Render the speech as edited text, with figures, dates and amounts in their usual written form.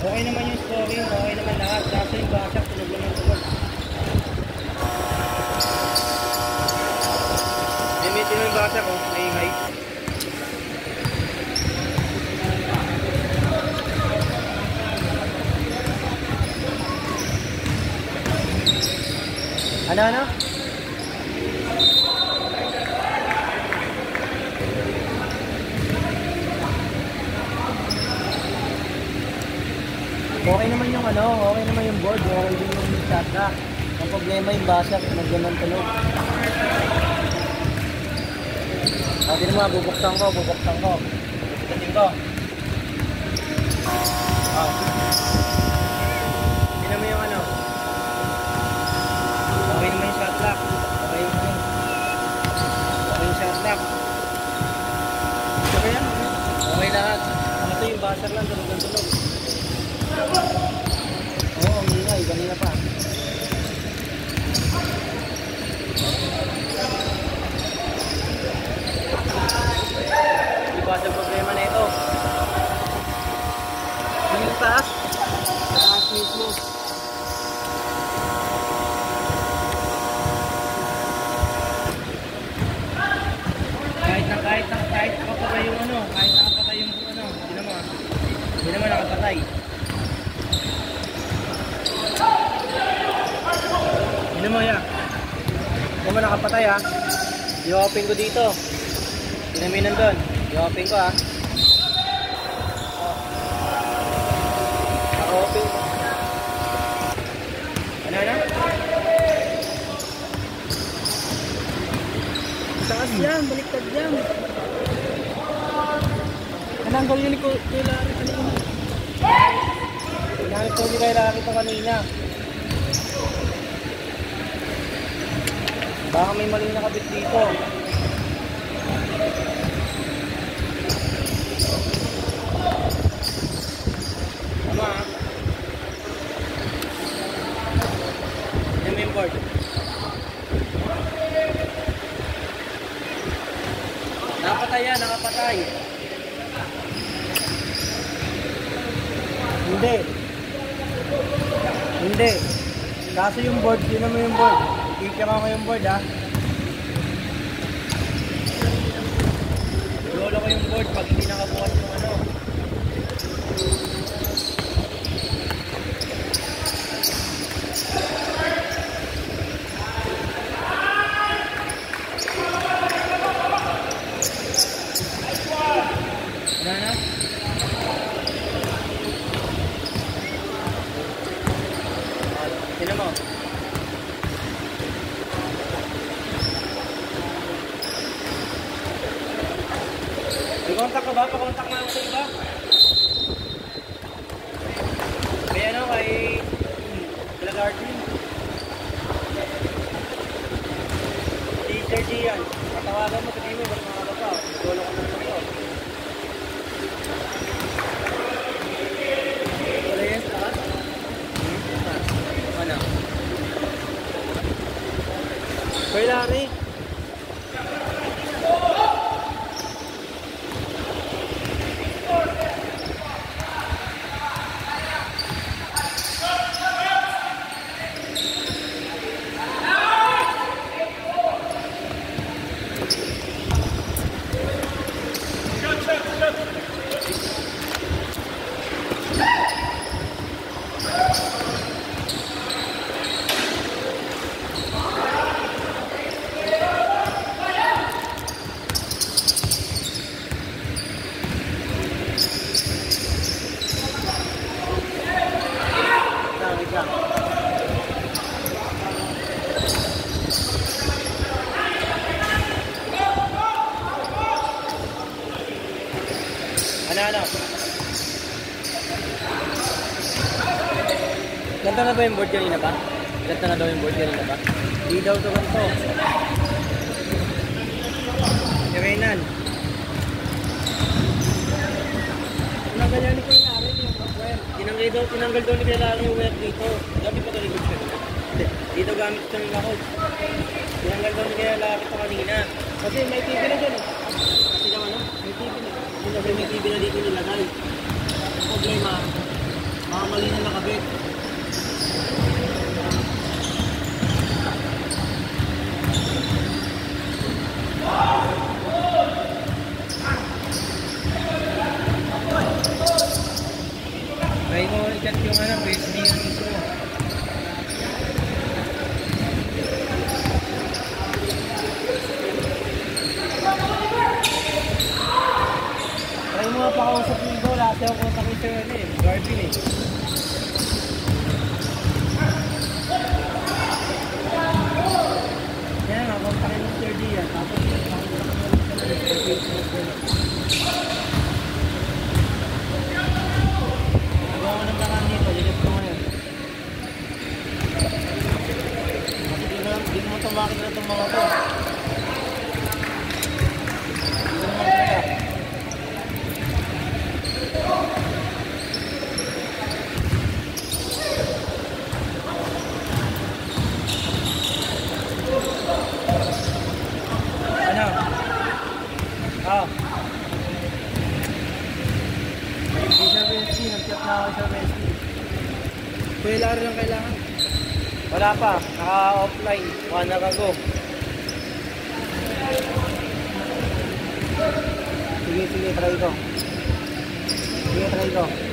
Okay naman yung scoring, okay naman lahat. Kaso yung basak, tunog lang ng tunog. Limitin mo yung basak, oh. Maingay. Ano? Okay naman yung okay naman yung board, okay din yung shotlock. Ang problema yung basak, nagganang tunog. Pati naman, bubuksan ko. Tingin ko. Tingnan mo yung okay naman yung shotlock. Okay yung shotlock. Okay yan? Okay lahat. Ito yung basak lang, tunog. Oo, ang ingay, kanina pa. Di ba sa problema na ito? Yung taas mismo. Kahit nakapatay yung hindi naman nakapatay. Hindi mo yan. Hindi mo nakapatay ha. I-open ko dito. Pinaminan doon. I-open ko ha. Naka-open ko. Ano? Taas yan. Baliktad yan. Ananggal yun ko kay Larry kanina. Nakita ko kay Larry ito kanina. Baka may maling nakabit dito. Tama ha? Yan mo yung board. Nakapatay yan, nakapatay. Hindi. Kaso yung board, yun naman yung board. Ikira ko yung board ha. Lolo ko yung board pag hindi nakabukas yung Ano? Sino mo? Kontak ka ba? Pakontak nga ako sa iba. Kay Lagartin. Teacher Gian. Patawagan mo, sabihin mo, ba't mga bata? Lolo ko na naman ito. Wala yan sa taas? Ano? Kay Larry. Ano? Ganda na ba yung board kanina ba? Ganda na daw yung board kanina ba? Di daw ito ganito. Kainan. Tinanggal ni Kuya Larry yung wire. Tinanggal daw ni Kuya Larry yung wire dito. Gabi pa taligod siya. Dito gamit ito ng lakod. Tinanggal daw ni Kuya Larry ito kanina. Kasi may TV na dyan eh. Kasi daw may TV na. Kasi may TV na dito nilagay. Ang problema, mga mali na nakabit. Try mo i-cut yung ano, USB yung intro. Try mo nga pakausap yung ito, lahat yung kontak ito ano eh, Garvin eh. Kaya nga, kontakin ng Sir Dia, tapos kontakin mo ulit sa Facebook ko. Nagawa ko ng lakan dito, lilit ko ngayon. Kasi di mo tumakin na itong mga to. Dito naman kaya. Ano? Oh. Hindi sa Wednesday, nag-chat na ako sa Wednesday. Kuya Laro lang kailangan. Wala pa, naka-offline. 1 hour ago. Sige, try ko. Sige, try ko.